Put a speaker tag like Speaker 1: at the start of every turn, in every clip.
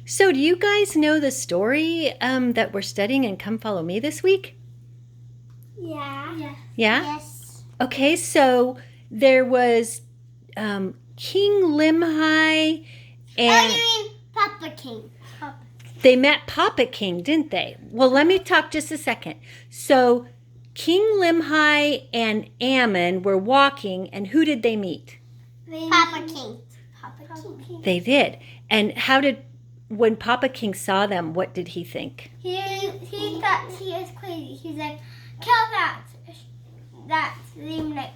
Speaker 1: So do you guys know the story that we're studying in Come Follow Me this week?
Speaker 2: Yeah.
Speaker 1: Yeah?
Speaker 2: Yes.
Speaker 1: Okay, so there was King Lehi and
Speaker 2: You mean Papa King?
Speaker 1: they met Papa King, didn't they? Well, let me talk just a second. So King Lehi and Ammon were walking, and who did they meet?
Speaker 2: Papa King. Papa King.
Speaker 1: They did. And when Papa King saw them, what did he think?
Speaker 2: He thought he was crazy. He's like, kill that lame knight,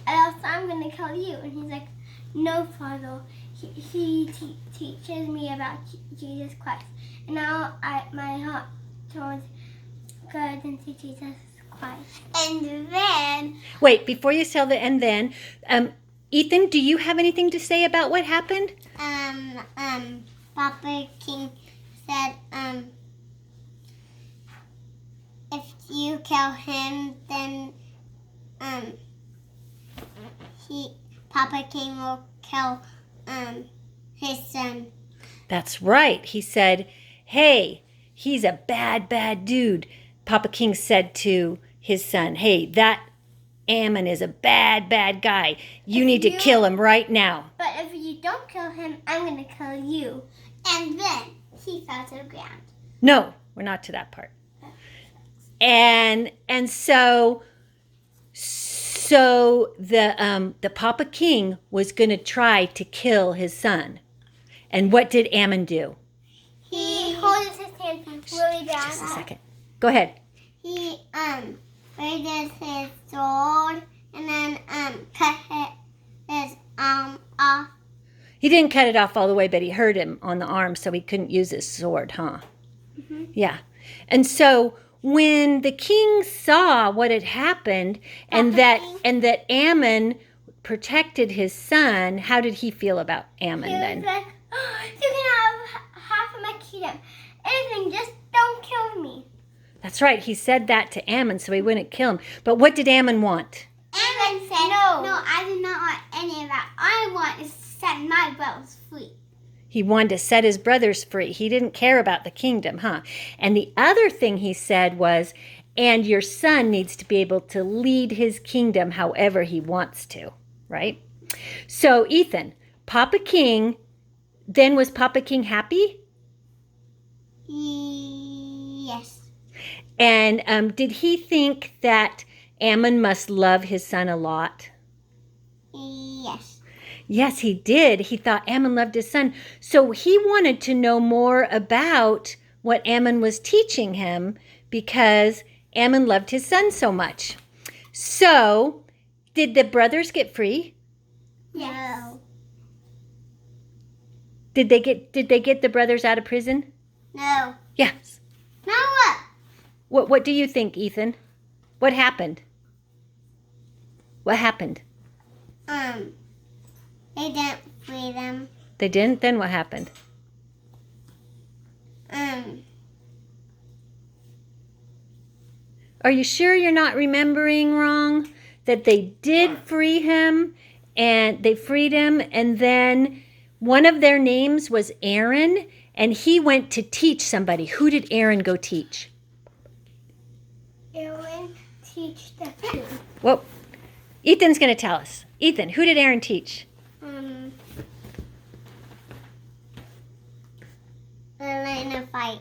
Speaker 2: else I'm gonna kill you. And he's like, no, Father. He teaches me about Jesus Christ, and now my heart towards God and to Jesus Christ. And then
Speaker 1: Wait, before you tell the and then, Ethan, do you have anything to say about what happened?
Speaker 2: Papa King said, if you kill him, then Papa King will kill his son.
Speaker 1: That's right. He said, hey, he's a bad, bad dude. Papa King said to his son, hey, that Ammon is a bad, bad guy. You need to kill him right now.
Speaker 2: But if you don't kill him, I'm going to kill you. And then he fell to the ground.
Speaker 1: No, we're not to that part. And so the Papa King was going to try to kill his son. And what did Ammon do?
Speaker 2: He holds his hand really down.
Speaker 1: Just a second. Go ahead.
Speaker 2: He raised his sword and then cut his arm off.
Speaker 1: He didn't cut it off all the way, but he hurt him on the arm, so he couldn't use his sword, huh? Mm-hmm. Yeah. And so when the king saw what had happened and that Ammon protected his son, how did he feel about Ammon then?
Speaker 2: He was like, oh, you can have half of my kingdom. Anything, just don't kill me.
Speaker 1: That's right. He said that to Ammon so he wouldn't kill him. But what did Ammon want?
Speaker 2: Ammon said, no, I do not want any of that. I want to set my brothers free.
Speaker 1: He wanted to set his brothers free. He didn't care about the kingdom, huh? And the other thing he said was, and your son needs to be able to lead his kingdom however he wants to, right? So, Ethan, Papa King, then was Papa King happy?
Speaker 2: Yes.
Speaker 1: And did he think that Ammon must love his son a lot?
Speaker 2: Yes.
Speaker 1: Yes, he did. He thought Ammon loved his son. So he wanted to know more about what Ammon was teaching him because Ammon loved his son so much. So, did the brothers get free?
Speaker 2: Yes.
Speaker 1: Did they get the brothers out of prison?
Speaker 2: No.
Speaker 1: Yes.
Speaker 2: Now what?
Speaker 1: What do you think, Ethan? What happened? What happened?
Speaker 2: They didn't free them.
Speaker 1: They didn't? Then what happened? Are you sure you're not remembering wrong? That they did free him, and they freed him, and then one of their names was Aaron, and he went to teach somebody. Who did Aaron go teach?
Speaker 2: Aaron teach the two.
Speaker 1: Well, Ethan's going to tell us. Ethan, who did Aaron teach?
Speaker 2: The fight.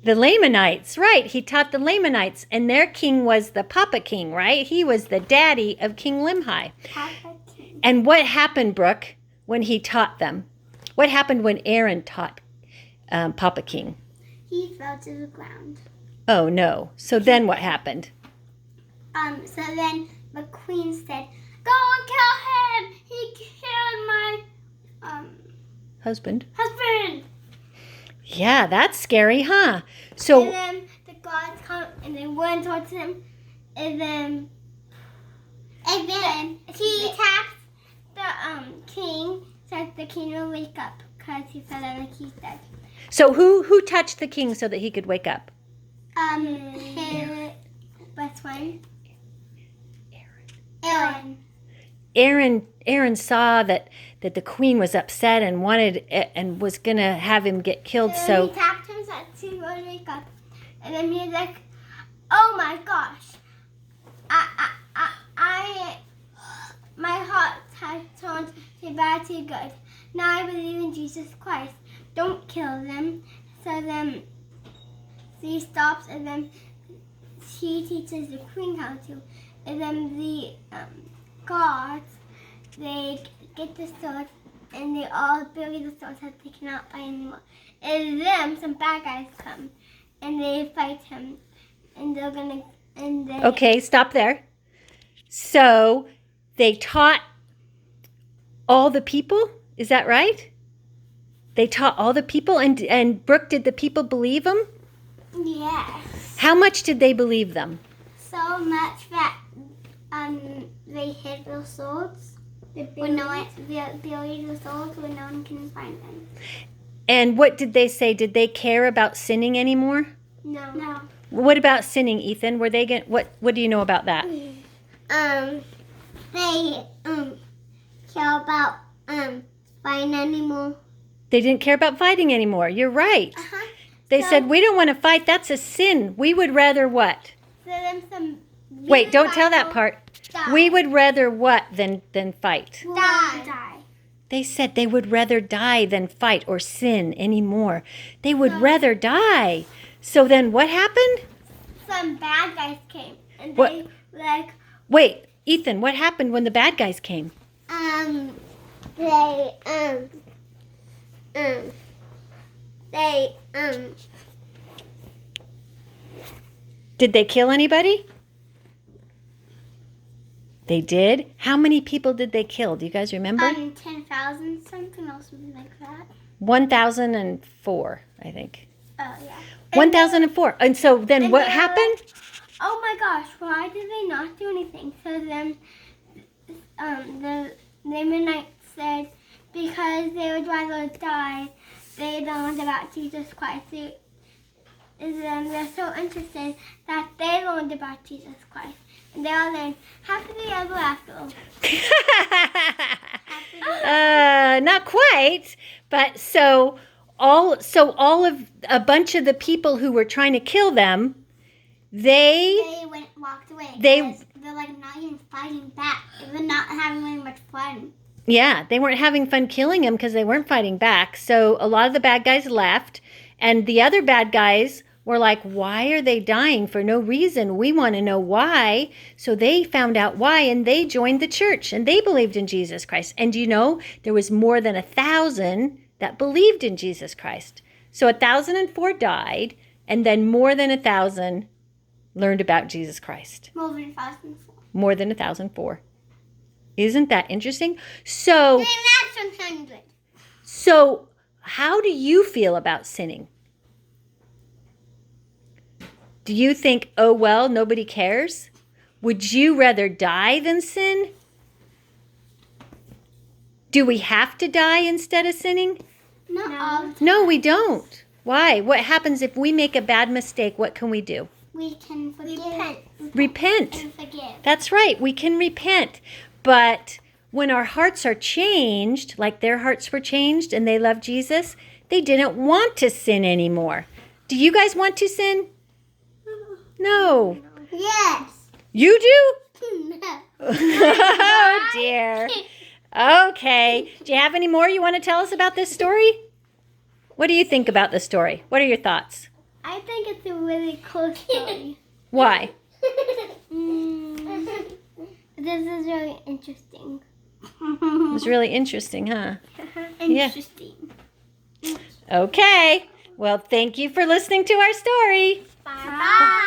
Speaker 1: The Lamanites, right. He taught the Lamanites, and their king was the Papa King, right? He was the daddy of King Lehi.
Speaker 2: Papa King.
Speaker 1: And what happened, Brooke, when he taught them? What happened when Aaron taught Papa King?
Speaker 2: He fell to the ground.
Speaker 1: Oh, no. So then what happened?
Speaker 2: So then the queen said, go and kill him! He killed my
Speaker 1: Husband.
Speaker 2: husband!
Speaker 1: Yeah, that's scary, huh? So
Speaker 2: And then the gods come and they went towards him, and then he attacked the king, so the king will wake up because he felt like he's dead.
Speaker 1: So who touched the king so that he could wake up?
Speaker 2: His best friend. Aaron.
Speaker 1: Aaron saw that the queen was upset and wanted and was gonna have him get killed. So
Speaker 2: he tapped him to wake up, and then he's like, "Oh my gosh, my heart has turned to bad to good. Now I believe in Jesus Christ. Don't kill them." So then he stops, and then he teaches the queen how to, and then the guards, they get the sword, and they all bury the swords have taken out by anyone. And then some bad guys come, and they fight him, and they're gonna, and they...
Speaker 1: Okay, stop there. So they taught all the people, is that right? They taught all the people, and Brooke, did the people believe them?
Speaker 2: Yes.
Speaker 1: How much did they believe them?
Speaker 2: So much that they hid the swords. They buried the swords when no one can find them.
Speaker 1: And what did they say? Did they care about sinning anymore?
Speaker 2: No.
Speaker 1: What about sinning, Ethan? Were they what do you know about that?
Speaker 2: They care about fighting anymore.
Speaker 1: They didn't care about fighting anymore. You're right.
Speaker 2: Uh-huh.
Speaker 1: They said, we don't want to fight. That's a sin. We would rather what? Wait, don't tell that part.
Speaker 2: Die.
Speaker 1: We would rather what than fight?
Speaker 2: Die.
Speaker 1: They said they would rather die than fight or sin anymore. They would rather die. So then what happened?
Speaker 2: Some bad guys came, and
Speaker 1: What?
Speaker 2: they
Speaker 1: Wait, Ethan, what happened when the bad guys came? Did they kill anybody? They did? How many people did they kill? Do you guys remember?
Speaker 2: 10,000, something else like that.
Speaker 1: 1,004, I think.
Speaker 2: Oh, yeah.
Speaker 1: 1,004. And so then
Speaker 2: and
Speaker 1: what
Speaker 2: they're
Speaker 1: happened?
Speaker 2: like, oh my gosh, why did they not do anything? So then the Mennonites said because they would rather die, they learned about Jesus Christ. They're so interested that they learned about Jesus Christ. And they all learned happily ever after.
Speaker 1: Not quite, but so all of a bunch of the people who were trying to kill them, they
Speaker 2: walked away.
Speaker 1: They're
Speaker 2: like not even fighting back. They're not having very much fun.
Speaker 1: Yeah, they weren't having fun killing him because they weren't fighting back. So a lot of the bad guys left, and the other bad guys were like, why are they dying for no reason? We want to know why. So they found out why, and they joined the church, and they believed in Jesus Christ. And you know, there was more than 1,000 that believed in Jesus Christ. So 1,004 died, and then more than 1,000 learned about Jesus Christ.
Speaker 2: More than 1,004.
Speaker 1: More than 1,004. Isn't that interesting? So how do you feel about sinning? Do you think, oh, well, nobody cares? Would you rather die than sin? Do we have to die instead of sinning? No, we don't. Why? What happens if we make a bad mistake? What can we do?
Speaker 2: We can
Speaker 1: Repent.
Speaker 2: And forgive.
Speaker 1: That's right. We can repent. But when our hearts are changed, like their hearts were changed and they love Jesus, they didn't want to sin anymore. Do you guys want to sin? No.
Speaker 2: Yes.
Speaker 1: You do?
Speaker 2: No.
Speaker 1: Oh, dear. Okay. Do you have any more you want to tell us about this story? What do you think about the story? What are your thoughts?
Speaker 2: I think it's a really cool story.
Speaker 1: Why?
Speaker 2: This is really interesting.
Speaker 1: It was really interesting, huh?
Speaker 2: Interesting.
Speaker 1: Okay. Well, thank you for listening to our story.
Speaker 2: Bye.